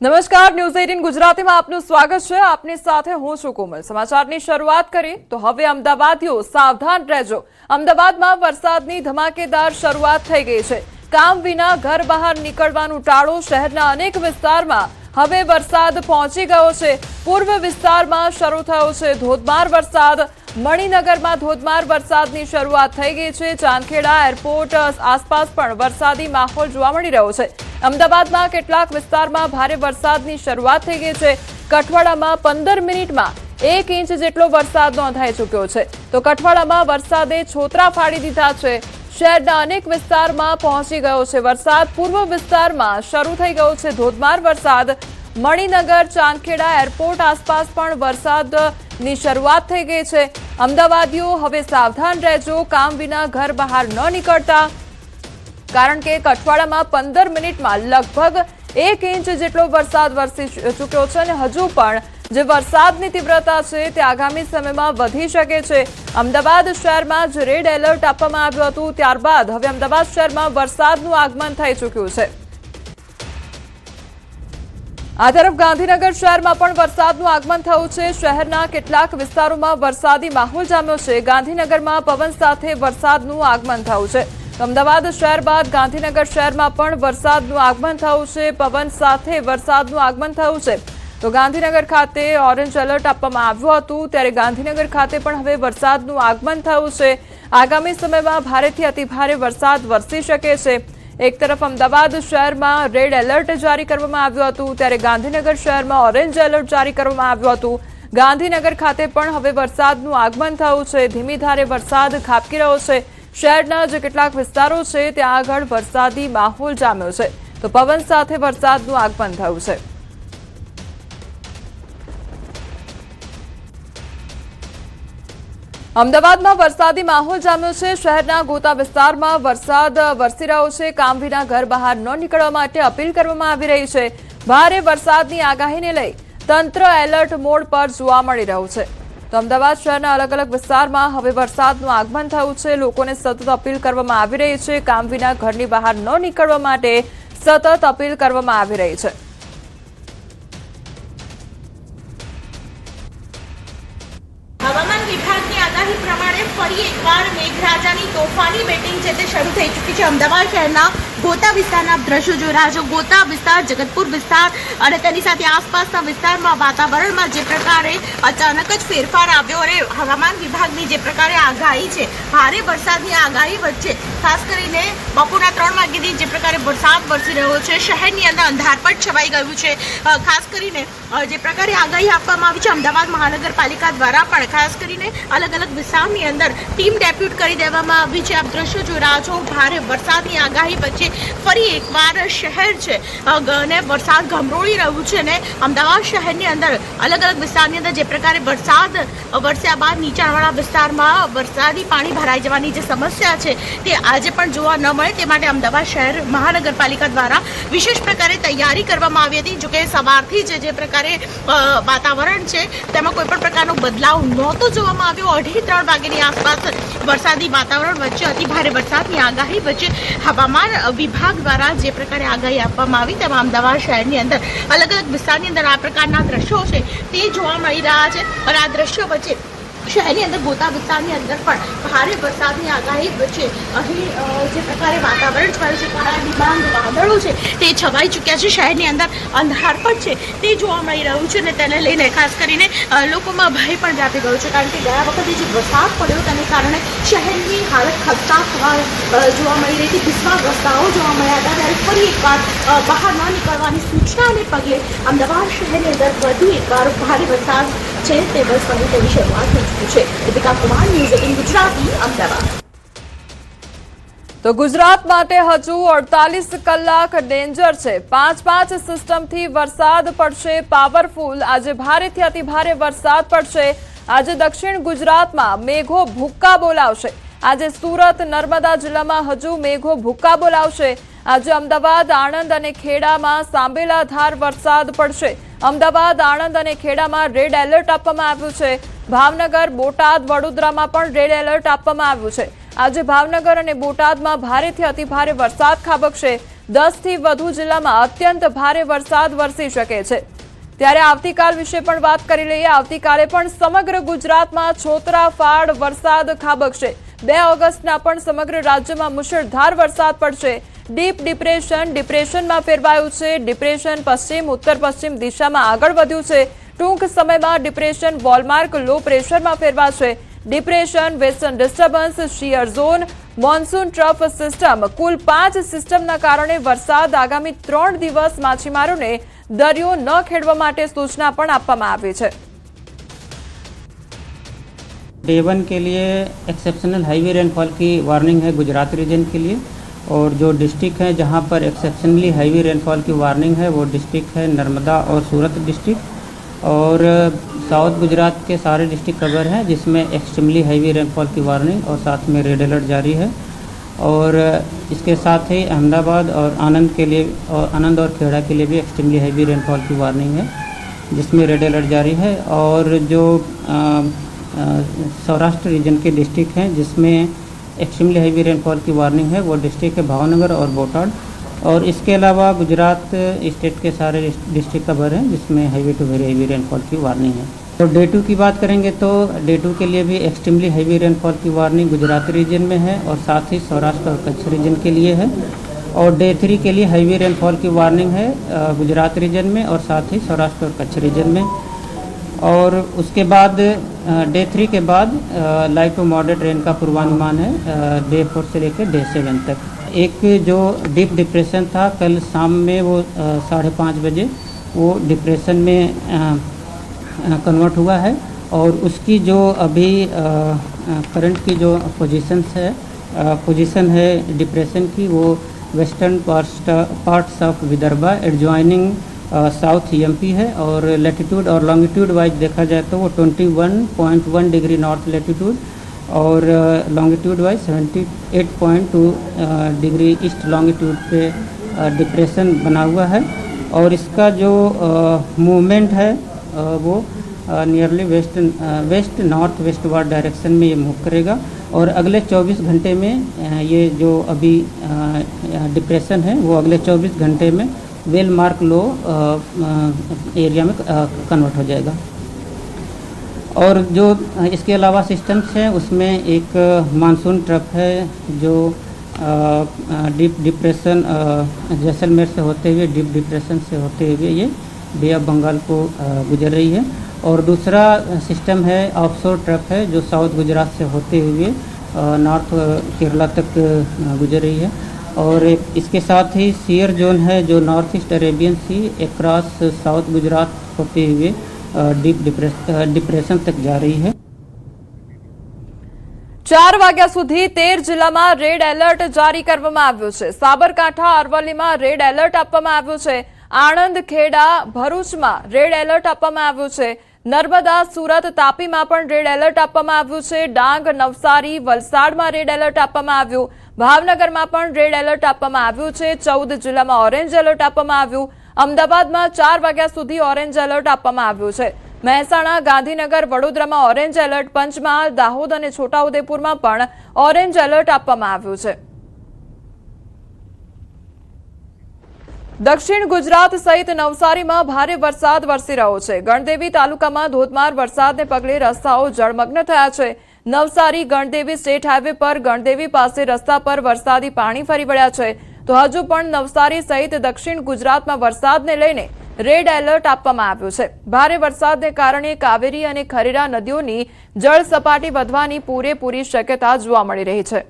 નમસ્કાર, ન્યૂઝ 18 ગુજરાતીમાં આપનું સ્વાગત છે। આપની સાથે હું છું કોમલ। સમાચારની શરૂઆત કરીએ તો હવે અમદાવાદીઓ સાવધાન રહેજો। અમદાવાદમાં વરસાદની ધમાકેદાર શરૂઆત થઈ ગઈ છે। કામ વિના ઘર બહાર નીકળવાનું ટાળો। શહેરના અનેક વિસ્તારમાં હવે વરસાદ પહોંચી ગયો છે। પૂર્વ વિસ્તારમાં શરૂ થયો છે ધોધમાર વરસાદ। મણિનગરમાં ધોધમાર વરસાદની શરૂઆત થઈ ગઈ છે। ચાંદખેડા એરપોર્ટ આસપાસ પણ વરસાદી માહોલ જોવા મળી રહ્યો છે। અમદાવાદમાં કેટલાક વિસ્તારમાં ભારે વરસાદની શરૂઆત થઈ ગઈ છે। કઠવાડામાં 15 મિનિટમાં 1 ઇંચ જેટલો વરસાદ નોંધાઈ ચૂક્યો છે તો કઠવાડામાં વરસાદે છોતરા ફાડી દીધા છે। શહેરના અનેક વિસ્તારમાં પહોંચી ગયો છે વરસાદ। પૂર્વ વિસ્તારમાં શરૂ થઈ ગયો છે ધોધમાર વરસાદ। મણિનગર ચાંદખેડા એરપોર્ટ આસપાસ પણ વરસાદની શરૂઆત થઈ ગઈ છે। અમદાવાદીઓ હવે સાવધાન રહેજો। કામ વિના ઘર બહાર ન નીકળતા, કારણ કે કઠવાડામાં 15 મિનિટમાં લગભગ 1 ઇંચ જેટલો વરસાદ વરસી ચૂક્યો છે અને હજુ પણ જે વરસાદની તીવ્રતા છે તે આગામી સમયમાં વધી શકે છે। અમદાવાદ શહેરમાં જ રેડ એલર્ટ આપવામાં આવ્યું હતું, ત્યારબાદ હવે અમદાવાદ શહેરમાં વરસાદનું આગમન થઈ ચૂક્યું છે। આ તરફ ગાંધીનગર શહેરમાં પણ વરસાદનું આગમન થયું છે। શહેરના કેટલાક વિસ્તારોમાં વરસાદી માહોલ જામ્યો છે। ગાંધીનગરમાં પવન સાથે વરસાદનું આગમન થયું છે। અમદાવાદ શહેર બાદ ગાંધીનગર શહેરમાં પણ વરસાદનું આગમન થયું છે। પવન સાથે વરસાદનું આગમન થયું છે તો ગાંધીનગર ખાતે ઓરેન્જ એલર્ટ આપવામાં આવ્યું હતું, ત્યારે ગાંધીનગર ખાતે પણ હવે વરસાદનું આગમન થયું છે। આગામી સમયમાં ભારેથી અતિભારે વરસાદ વરસી શકે છે। એક તરફ અમદાવાદ શહેરમાં રેડ એલર્ટ જારી કરવામાં આવ્યું હતું, ત્યારે ગાંધીનગર શહેરમાં ઓરેન્જ એલર્ટ જારી કરવામાં આવ્યું હતું। ગાંધીનગર ખાતે પણ હવે વરસાદનું આગમન થયું છે। ધીમી ધારે વરસાદ ખાબકી રહ્યો છે। શહેરના જે કેટલાક વિસ્તારો છે ત્યાં આગળ વરસાદી માહોલ જામ્યો છે તો પવન સાથે વરસાદનું આગમન થયું છે। અમદાવાદમાં વરસાદી માહોલ જામ્યો છે। શહેરના ગોતા વિસ્તારમાં વરસાદ વરસી રહ્યો છે। કામ વિના ઘર બહાર ન નીકળવા માટે અપીલ કરવામાં આવી રહી છે। ભારે વરસાદની આગાહીને લઈ તંત્ર એલર્ટ મોડ પર જોવા મળી રહ્યું છે તો અમદાવાદ શહેરના અલગ અલગ વિસ્તારમાં હવે વરસાદનું આગમન થયું છે। લોકોને સતત અપીલ કરવામાં આવી રહી છે। કામ વિના ઘરની બહાર ન નીકળવા માટે સતત અપીલ કરવામાં આવી રહી છે। હવામાન વિભાગની આગાહી પ્રમાણે ફરી એકવાર મેઘરાજાની તોફાની બેટિંગ છે તે શરૂ થઈ ચૂકી છે। અમદાવાદ શહેરના ગોતા વિસ્તારના દ્રશ્યો જોઈ રહ્યા છો। ગોતા વિસ્તાર, જગતપુર વિસ્તાર અને તેની સાથે આસપાસના વિસ્તારમાં વાતાવરણમાં જે પ્રકારે અચાનક જ ફેરફાર આવ્યો અને હવામાન વિભાગની જે પ્રકારે આગાહી છે, ભારે વરસાદની આગાહી વચ્ચે ખાસ કરીને બપોરના 3 વાગ્યાથી જે પ્રકારે વરસાદ વરસી રહ્યો છે, શહેરની અંદર અંધારપટ છવાઈ ગયું છે। ખાસ કરીને જે પ્રકારે આગાહી આપવામાં આવી છે અમદાવાદ મહાનગરપાલિકા દ્વારા પણ ખાસ કરીને અલગ અલગ વિસ્તારની અંદર ટીમ ડેપ્યુટ કરી દેવામાં આવી છે। આપ દ્રશ્યો જોઈ રહ્યા છો। ભારે વરસાદની આગાહી વચ્ચે ફરી એકવાર શહેર છે અને વરસાદ ગમરોળી રહ્યું છે અને અમદાવાદ શહેરની અંદર અલગ અલગ વિસ્તારની અંદર જે પ્રકારે વરસાદ વરસ્યા બાદ નીચાણવાળા વિસ્તારમાં વરસાદી પાણી ભરાઈ જવાની જે સમસ્યા છે તે આજે પણ જોવા ન મળે તે માટે અમદાવાદ શહેર મહાનગરપાલિકા દ્વારા વિશેષ પ્રકારે તૈયારી કરવામાં આવી હતી। જોકે સવારથી જ જે પ્રકારે વાતાવરણ છે તેમાં કોઈ પણ પ્રકારનો બદલાવ નહોતો જોવામાં આવ્યો। 2:30-3 વાગ્યાની આસપાસ વરસાદી વાતાવરણ વચ્ચે અતિભારે વરસાદની આગાહી વચ્ચે હવામાન વિભાગ દ્વારા જે પ્રકારે આગાહી આપવામાં આવી તેમાં અમદાવાદ શહેરની અંદર અલગ અલગ વિસ્તારની અંદર આ પ્રકારના દ્રશ્યો છે તે જોવા મળી રહ્યા છે અને આ દ્રશ્યો વચ્ચે શહેરની અંદર ગોતા વિસ્તારની અંદર પણ ભારે વરસાદની આગાહી વચ્ચે અહીં જે પ્રકારે વાતાવરણ છવાયું છે, કાળા ડિબાંગ વાદળો છે તે છવાઈ ચૂક્યા છે। શહેરની અંદર અંધારપટ છે તે જોવા મળી રહ્યું છે અને તેને લઈને ખાસ કરીને લોકોમાં ભય પણ વ્યાપી ગયો છે, કારણ કે ગયા વખતે જે વરસાદ પડ્યો તેને કારણે શહેરની હાલત ખસ્તા જોવા મળી રહી હતી। બિસ્માર રસ્તાઓ જોવા મળ્યા હતા, ત્યારે ફરી એકવાર બહાર ન નીકળવાની સૂચનાને પગલે અમદાવાદ શહેરની અંદર વધુ એકવાર ભારે વરસાદ છે તે વરસવાની તેવી શરૂઆત થઈ ચૂકી છે। દીપિકા કુમાર, ન્યૂઝ 18 ગુજરાતી, અમદાવાદ। તો ગુજરાત માટે હજુ 48 કલાક ડેન્જર છે। 5-5 સિસ્ટમથી વરસાદ પડશે પાવરફુલ। આજે ભારેથી અતિભારે વરસાદ પડશે। આજે દક્ષિણ ગુજરાતમાં મેઘો ભૂક્કા બોલાવશે। આજે સુરત, નર્મદા જિલ્લામાં હજુ મેઘો ભૂક્કા બોલાવશે। આજે અમદાવાદ, આણંદ અને ખેડામાં સાંબેલાધાર વરસાદ પડશે। અમદાવાદ, આણંદ અને ખેડામાં રેડ એલર્ટ આપવામાં આવ્યું છે। ભાવનગર, બોટાદ, વડોદરામાં પણ રેડ એલર્ટ આપવામાં આવ્યું છે। આજે ભાવનગર અને બોટાદમાં ભારેથી અતિભારે વરસાદ ખાબકશે। 10થી વધુ જિલ્લામાં અત્યંત ભારે વરસાદ વરસી શકે છે। ત્યારે આવતીકાલ વિશે પણ વાત કરી લઈએ। આવતીકાલે પણ સમગ્ર ગુજરાતમાં છોતરાફાડ વરસાદ ખાબકશે। 2 ઓગસ્ટના પણ સમગ્ર રાજ્યમાં મુશળધાર વરસાદ પડશે। ડીપ ડિપ્રેશનમાં ફેરવાયું છે। ડિપ્રેશન પશ્ચિમ ઉત્તર પશ્ચિમ દિશામાં આગળ વધ્યું છે। ટૂંક સમયમાં ડિપ્રેશન વોલમાર્ક લો પ્રેશરમાં ફેરવાશે। Depression, western disturbance, shear zone, monsoon trough system, કુલ 5 સિસ્ટમના કારણે વરસાદ આગામી 3 દિવસ માછીમારોને દરિયો ન ખેડવા માટે સૂચના પણ આપવામાં આવી છે। डे 1 के लिए एक्सेप्शनल हाईवे रेनफॉल की वार्निंग है गुजरात रीजन के लिए, और जो डिस्ट्रिक्ट है जहां पर एक्सेप्शनली हाईवे रेनफॉल की वार्निंग है वो डिस्ट्रिक्ट है नर्मदा और सूरत डिस्ट्रिक्ट, और साउथ गुजरात के सारे डिस्ट्रिक्ट कवर हैं जिसमें एक्सट्रीमली हाईवे रेनफॉल की वार्निंग और साथ में रेड अलर्ट जारी है। और इसके साथ ही अहमदाबाद और आनंद और खेड़ा के लिए भी एक्सट्रीमली हाईवे रेनफॉल की वार्निंग है जिसमें रेड अलर्ट जारी है। और जो सौराष्ट्र रीजन के डिस्ट्रिक्ट हैं जिसमें एक्सट्रीमली हाईवे रेनफॉल की वार्निंग है वो डिस्ट्रिक्ट है भावनगर और बोटाड, और इसके अलावा गुजरात स्टेट के सारे डिस्ट्रिक्ट कवर हैं जिसमें heavy to very heavy rainfall की वार्निंग है। तो डे 2 की बात करेंगे तो डे 2 के लिए भी एक्सट्रीमली हाईवे रेनफॉल की वार्निंग गुजरात रीजन में है और साथ ही सौराष्ट्र और कच्छ रीजन के लिए है। और डे 3 के लिए हाईवे रेनफॉल की वार्निंग है गुजरात रीजन में और साथ ही सौराष्ट्र और कच्छ रीजन में। और उसके बाद डे 3 के बाद लाइट टू मॉडरेट रेन का पूर्वानुमान है डे 4 से लेकर डे 7 तक। एक जो डीप डिप्रेशन था कल शाम में वो 5:30 बजे वो डिप्रेशन में कन्वर्ट हुआ है, और उसकी जो अभी करंट की जो पोजीशन है डिप्रेशन की वो western parts of Vidarbha adjoining south MP है। और लैटिट्यूड और लॉन्गिट्यूड वाइज देखा जाए तो वो 21.1 डिग्री नॉर्थ लैटिट्यूड और longitude wise 78.2 degree east longitude पे डिप्रेशन बना हुआ है। और इसका जो मूवमेंट है वो nearly west north westward direction में ये मूव करेगा, और अगले 24 घंटे में ये जो अभी डिप्रेशन है वो अगले 24 घंटे में वेल मार्क लो एरिया में कन्वर्ट हो जाएगा। और जो इसके अलावा सिस्टम्स हैं उसमें एक मानसून ट्रफ है जो डीप डिप्रेशन जैसलमेर से होते हुए डीप डिप्रेशन से होते हुए ये बे ऑफ बंगाल को गुजर रही है। और दूसरा सिस्टम है ऑफशोर ट्रफ है जो साउथ गुजरात से होते हुए नॉर्थ केरला तक गुजर रही है। और इसके साथ ही सियर जोन है जो नॉर्थ ईस्ट अरेबियन सी अक्रॉस साउथ गुजरात होते हुए डीप डिप्रेशन तक जा रही है। 4 વાગ્યા સુધી 13 જિલ્લામાં રેડ એલર્ટ જારી કરવામાં આવ્યું છે। સાબરકાંઠા અરવલ્લીમાં રેડ એલર્ટ આપવામાં આવ્યું છે। આણંદ ખેડા ભરૂચમાં રેડ એલર્ટ આપવામાં આવ્યું છે। નર્મદા સુરત તાપીમાં પણ રેડ એલર્ટ આપવામાં આવ્યું છે। ડાંગ નવસારી વલસાડમાં રેડ એલર્ટ આપવામાં આવ્યું। ભાવનગરમાં પણ રેડ એલર્ટ આપવામાં આવ્યું છે। 14 જિલ્લામાં ઓરેન્જ એલર્ટ આપવામાં આવ્યું। અમદાવાદમાં 4 વાગ્યા સુધી ઓરેન્જ એલર્ટ આપવામાં આવ્યું છે। મહેસાણા ગાંધીનગર વડોદરામાં ઓરેન્જ એલર્ટ, પંચમહાલ દાહોદ અને છોટાઉદેપુરમાં પણ ઓરેન્જ એલર્ટ આપવામાં આવ્યું છે। દક્ષિણ ગુજરાત સહિત નવસારીમાં ભારે વરસાદ વરસી રહ્યો છે। ગણદેવી તાલુકામાં ધોધમાર વરસાદને પગલે રસ્તાઓ જળમગ્ન થયા છે। નવસારી ગણદેવી સ્ટેટ હાઈવે પર ગણદેવી પાસે રસ્તા પર વરસાદી પાણી ફરી વળ્યા છે। તો હજુ પણ નવસારી સહિત દક્ષિણ ગુજરાતમાં વરસાદને લઈને રેડ એલર્ટ આપવામાં આવ્યું છે। ભારે વરસાદને કારણે કાવેરી અને ખરેરા નદીઓની જળ સપાટી વધવાની પૂરેપૂરી શક્યતા જોવા મળી રહી છે।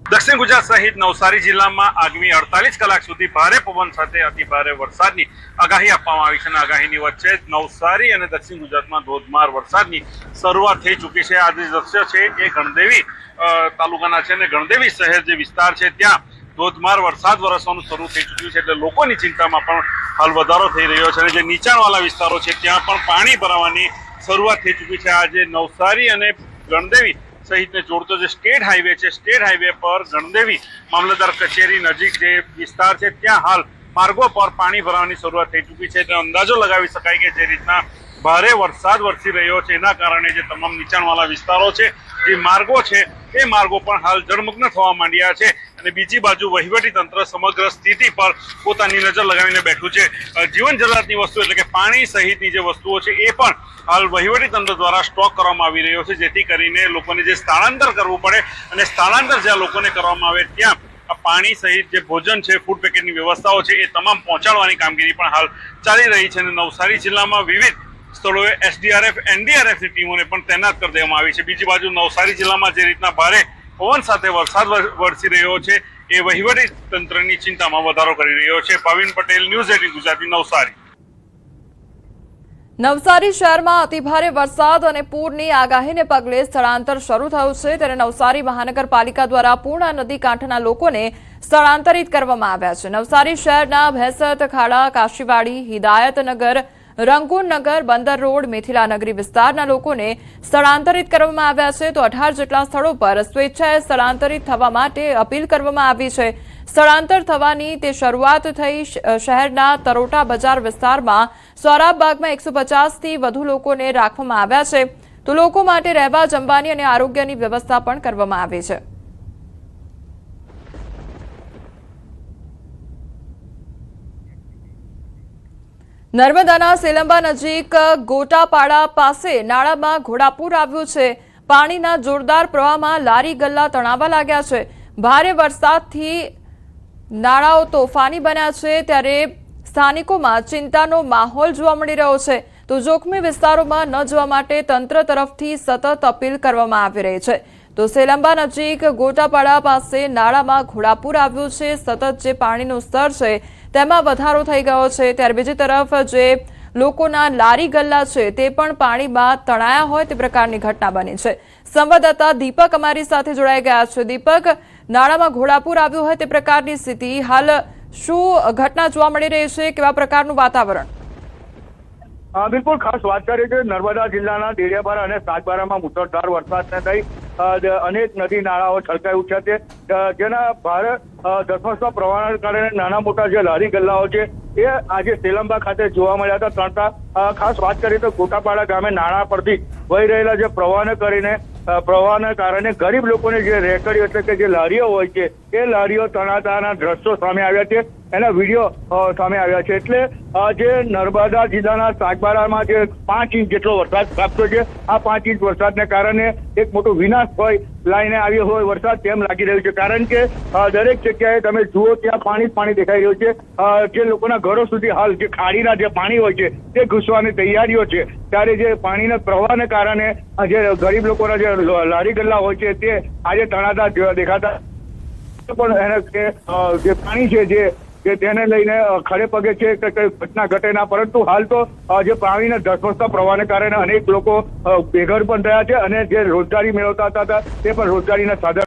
દક્ષિણ ગુજરાત સહિત નવસારી જિલ્લામાં આગામી 48 કલાક સુધી ભારે પવન સાથે અતિ ભારે વરસાદની આગાહી આપવામાં આવી છે। અને આગાહીની વચ્ચે નવસારી અને દક્ષિણ ગુજરાતમાં ધોધમાર વરસાદની શરૂઆત થઈ ચૂકી છે। આ જે દ્રશ્ય છે એ ગણદેવી તાલુકાના છે અને ગણદેવી શહેર જે વિસ્તાર છે ત્યાં ધોધમાર વરસાદ વરસવાનું શરૂ થઈ ચૂક્યું છે, એટલે લોકોની ચિંતામાં પણ હાલ વધારો થઈ રહ્યો છે। અને જે નીચાણવાળા વિસ્તારો છે ત્યાં પણ પાણી ભરાવાની શરૂઆત થઈ ચૂકી છે। આજે નવસારી અને ગણદેવી સહિત જોડતો જે સ્ટેટ હાઈવે છે, સ્ટેટ હાઈવે પર ગણદેવી મામલતદાર કચેરી નજીક જે વિસ્તાર છે ત્યાં હાલ માર્ગો પર પાણી ભરાવાની શરૂઆત થઈ ચૂકી છે। એટલે અંદાજો લગાવી શકાય કે જે રીતના ભારે વરસાદ વરસી રહ્યો છે એના કારણે જે તમામ નીચાણવાળા વિસ્તારો છે જે માર્ગો છે એ માર્ગો પણ હાલ જળમગ્ન થવા માંડ્યા છે અને બીજી બાજુ વહીવટી તંત્ર સમગ્ર સ્થિતિ પર પોતાની નજર લગાવીને બેઠું છે। જીવન જરૂરિયાતની વસ્તુ એટલે કે પાણી સહિતની જે વસ્તુઓ છે એ પણ હાલ વહીવટી તંત્ર દ્વારા સ્ટોક કરવામાં આવી રહ્યો છે, જેથી કરીને લોકોને જે સ્થળાંતર કરવું પડે અને સ્થળાંતર જ્યાં લોકોને કરવામાં આવે ત્યાં પાણી સહિત જે ભોજન છે, ફૂડ પેકેટની વ્યવસ્થાઓ છે એ તમામ પહોંચાડવાની કામગીરી પણ હાલ ચાલી રહી છે અને નવસારી જિલ્લામાં વિવિધ સ્થળોએ SDRF, NDRF ની ટીમોને પણ તૈનાત કરી દેવામાં આવી છે। બીજી બાજુ નવસારી જિલ્લામાં જે રીતના ભારે પવન સાથે વરસાદ વરસી રહ્યો છે એ વહીવટી તંત્રની ચિંતામાં વધારો કરી રહ્યો છે। પાવિન પટેલ, ન્યૂઝ 18 ગુજરાતી, નવસારી। નવસારી શહેરમાં અતિભારે વરસાદ અને પૂરની આગાહીને પગલે સ્થળાંતર શરૂ થયું છે, ત્યારે નવસારી મહાનગરપાલિકા દ્વારા પૂર્ણા નદી કાંઠાના લોકોને સ્થળાંતરિત કરવામાં આવ્યા છે। નવસારી શહેરના ભેંસત ખાડા, કાશીવાડી, હિદાયતનગર, રંગૂનનગર, બંદર રોડ, મિથિલાનગરી વિસ્તારના લોકોને સ્થળાંતરિત કરવામાં આવ્યા છે, તો 18 જેટલા સ્થળો પર સ્વેચ્છાએ સ્થળાંતરિત થવા માટે અપીલ કરવામાં આવી છે। સ્થળાંતર થવાની તે શરૂઆત થઈ। શહેરના તરોટા બજાર વિસ્તારમાં સોરાબબાગમાં 150થી વધુ લોકોને રાખવામાં આવ્યા છે, તો લોકો માટે રહેવા, જમવાની અને આરોગ્યની વ્યવસ્થા પણ કરવામાં આવી છે। નર્મદાના સેલંબા નજીક ગોટાપાડા પાસે નાળામાં ઘોડાપૂર આવ્યું છે। પાણીના જોરદાર પ્રવાહમાં લારી ગલ્લા તણાવા લાગ્યા છે। ભારે વરસાદથી નાળાઓ તોફાની બન્યા છે, ત્યારે સ્થાનિકોમાં ચિંતાનો માહોલ જોવા મળી રહ્યો છે, તો જોખમી વિસ્તારોમાં ન જવા માટે તંત્ર તરફથી સતત અપીલ કરવામાં આવી રહી છે। તો સેલંબા નજીક ગોટાપાડા પાસે નાળામાં ઘોડાપૂર આવ્યું છે। સતત જે પાણીનું સ્તર છે તેમાં વધારો થઈ ગયો છે, ત્યારે બીજી તરફ જે લોકોના લારી ગલ્લા છે તે પણ પાણીમાં તણાયા હોય તે પ્રકારની ઘટના બની છે। સંવાદદાતા દીપક અમારી સાથે જોડાઈ ગયા છે। દીપક, નાળામાં ઘોડાપૂર આવ્યું હોય તે પ્રકારની સ્થિતિ, હાલ શું ઘટના જોવા મળી રહી છે, કેવા પ્રકારનું વાતાવરણ? બિલકુલ, ખાસ વાત કરીએ કે નર્મદા જિલ્લાના દેડિયાપાડા અને સાગબારામાં મુસળધાર વરસાદને થઈ અનેક નદી નાળાઓ છલકાઈ ઉઠ્યા છે, જેના ભારે ધસમસતા પ્રવાહના કારણે નાના મોટા જે લારી ગલ્લાઓ છે એ આજે સેલંબા ખાતે જોવા મળ્યા હતા। ખાસ વાત કરીએ તો ગોટાપાડા ગામે નાળા પરથી વહી રહેલા જે પ્રવાહના કારણે ગરીબ લોકોને જે રેકડીઓ એટલે કે જે લારીઓ હોય છે એ લારીઓ તણાતાના દ્રશ્યો સામે આવ્યા છે, એના વિડીયો સામે આવ્યા છે। એટલે જે નર્મદા જિલ્લાના સાગબારામાં જે 5 ઇંચ જેટલો વરસાદ ખાબક્યો છે, આ 5 ઇંચ વરસાદને કારણે એક મોટો વિનાશ ભય લાઈને આવ્યો હોય વરસાદ તેમ લાગી રહ્યું છે, કારણ કે દરેક જગ્યાએ તમે જુઓ ત્યાં પાણી દેખાઈ રહ્યું છે। જે લોકોના ઘરો સુધી હાલ જે ખાડીના જે પાણી હોય છે તે ઘૂસવાની તૈયારીઓ છે, ત્યારે જે પાણીના પ્રવાહને કારણે જે ગરીબ લોકોના જે લારી ગલ્લા હોય છે તે આજે તણાતા દેખાતા પણ એને જે પાણી છે જે તેને લઈને ખડે પગે છે કે કઈ ઘટના ઘટે ના, પરંતુ હાલ તો જે પાણીના ધસમસતા પ્રવાહને કારણે અનેક લોકો બેઘર પણ થયા છે અને જે રોજગારી મેળવતા હતા તે પણ રોજગારીના સાધન